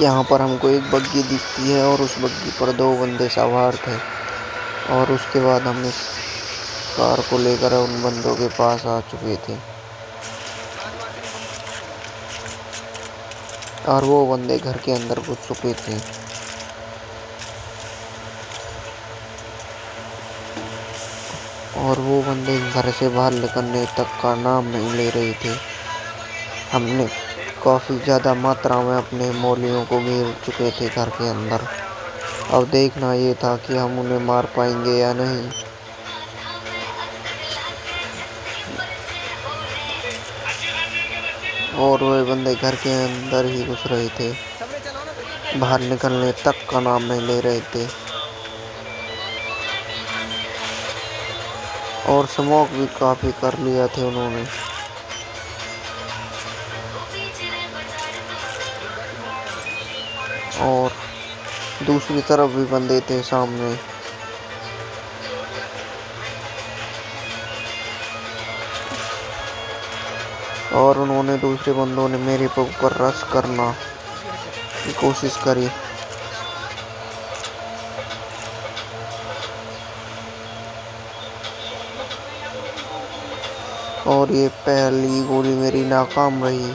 यहाँ पर हमको एक बग्गी दिखती है और उस बग्गी पर 2 बंदे सवार थे। और उसके बाद हम इस कार को लेकर उन बंदों के पास आ चुके थे और वो बंदे घर के अंदर घुस चुके थे। और वो बंदे घर से बाहर निकलने तक का नाम नहीं ले रहे थे। हमने काफ़ी ज़्यादा मात्रा में अपने मौलियों को घेर चुके थे घर के अंदर। अब देखना ये था कि हम उन्हें मार पाएंगे या नहीं। और वे बंदे घर के अंदर ही घुस रहे थे, बाहर निकलने तक का नाम नहीं ले रहे थे। और स्मोक भी काफ़ी कर लिया थे उन्होंने। और दूसरी तरफ भी बंदे थे सामने। और उन्होंने दूसरे बंदों ने मेरे ऊपर रश करना की कोशिश करी। और ये पहली गोली मेरी नाकाम रही।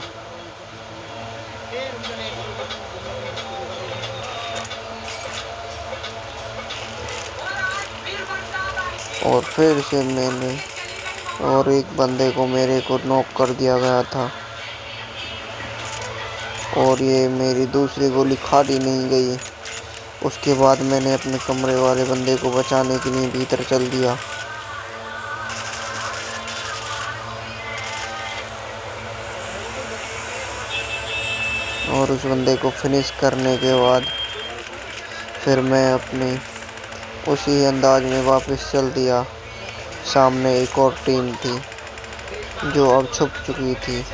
और फिर से मैंने और एक बंदे को मेरे को नॉक कर दिया गया था। और ये मेरी दूसरी गोली खाली नहीं गई। उसके बाद मैंने अपने कमरे वाले बंदे को बचाने के लिए भीतर चल दिया। और उस बंदे को फिनिश करने के बाद फिर मैं अपने उसी अंदाज में वापस चल दिया। सामने एक और टीम थी जो अब छुप चुकी थी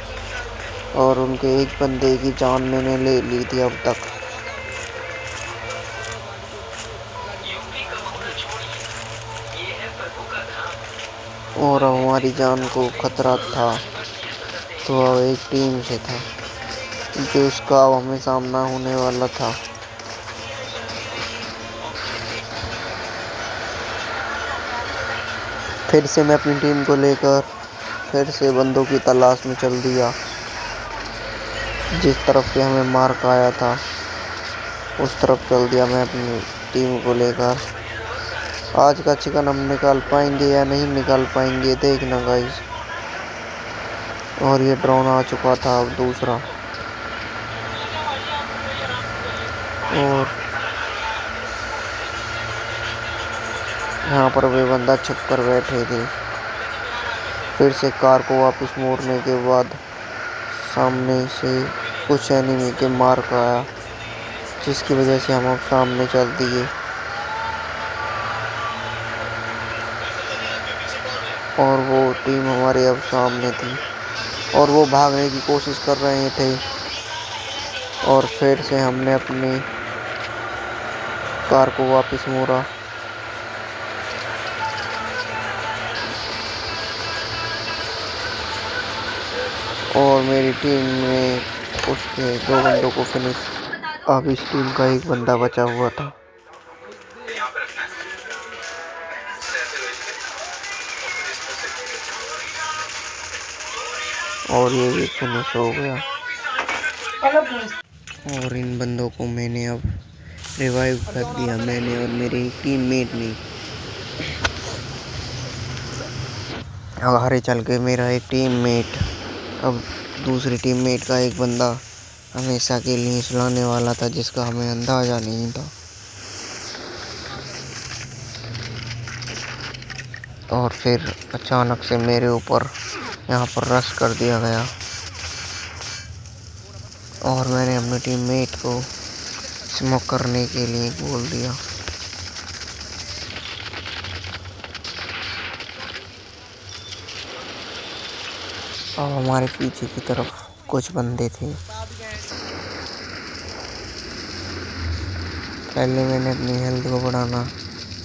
और उनके एक बंदे की जान मैंने ले ली थी अब तक। और अब हमारी जान को खतरा था, तो अब एक टीम से था जो उसका अब हमें सामना होने वाला था। फिर से मैं अपनी टीम को लेकर फिर से बंदों की तलाश में चल दिया। जिस तरफ से हमें मार्क आया था उस तरफ चल दिया मैं अपनी टीम को लेकर। आज का चिकन हम निकाल पाएंगे या नहीं निकाल पाएंगे, देखना गाइस। और ये ड्रोन आ चुका था अब दूसरा। और यहाँ पर वे बंदा छुप कर बैठे थे। फिर से कार को वापस मोड़ने के बाद सामने से कुछ एनिमी के मार्क आया, जिसकी वजह से हम अब सामने चल दिए। और वो टीम हमारे अब सामने थी और वो भागने की कोशिश कर रहे थे। और फिर से हमने अपनी कार को वापस मोड़ा। और मेरी टीम में उसके 2 बंदों को फिनिश। अब इस टीम का एक बंदा बचा हुआ था। और ये भी फिनिश हो गया। और इन बंदों को मैंने अब रिवाइव कर दिया, मैंने और मेरे टीममेट ने। आगे चल के मेरा एक टीममेट अब दूसरी टीममेट का एक बंदा हमेशा के लिए सुलाने वाला था, जिसका हमें अंदाजा नहीं था। और फिर अचानक से मेरे ऊपर यहाँ पर रश कर दिया गया और मैंने अपने टीममेट को स्मोक करने के लिए बोल दिया। अब हमारे पीछे की तरफ कुछ बंदे थे। पहले मैंने अपनी हेल्थ को बढ़ाना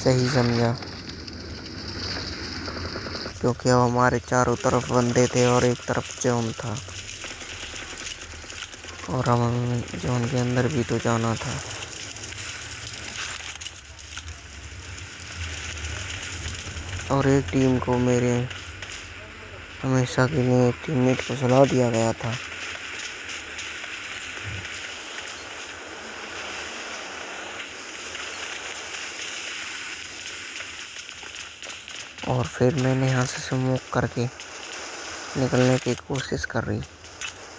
सही समझा, क्योंकि अब हमारे चारों तरफ बंदे थे और एक तरफ जोन था। और अब हमें जोन के अंदर भी तो जाना था। और एक टीम को मेरे हमेशा के लिए एक टीममेट को सुला दिया गया था। और फिर मैंने यहाँ से स्मोक करके निकलने की कोशिश कर रही,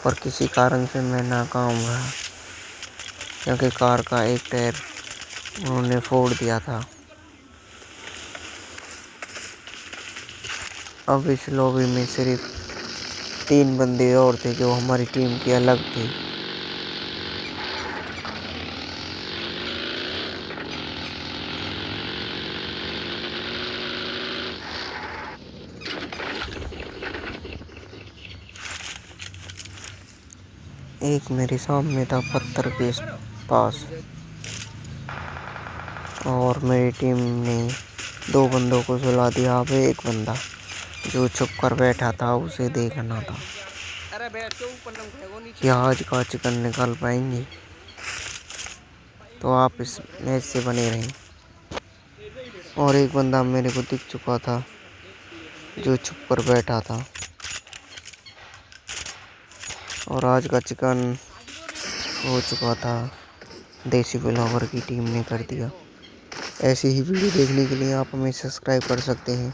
पर किसी कारण से मैं नाकाम रहा, क्योंकि कार का एक टायर उन्होंने फोड़ दिया था। अब इस लॉबी में सिर्फ 3 बंदे और थे जो हमारी टीम के अलग थे। एक मेरे सामने था पत्थर के पास, और मेरी टीम ने 2 बंदों को सुला दिया। अब एक बंदा जो छुप कर बैठा था उसे देखना था कि आज का चिकन निकाल पाएंगे। तो आप इस मैच से बने रहें। और एक बंदा मेरे को दिख चुका था जो छुप कर बैठा था, और आज का चिकन हो चुका था। देसी ब्लॉगर की टीम ने कर दिया। ऐसी ही वीडियो देखने के लिए आप हमें सब्सक्राइब कर सकते हैं।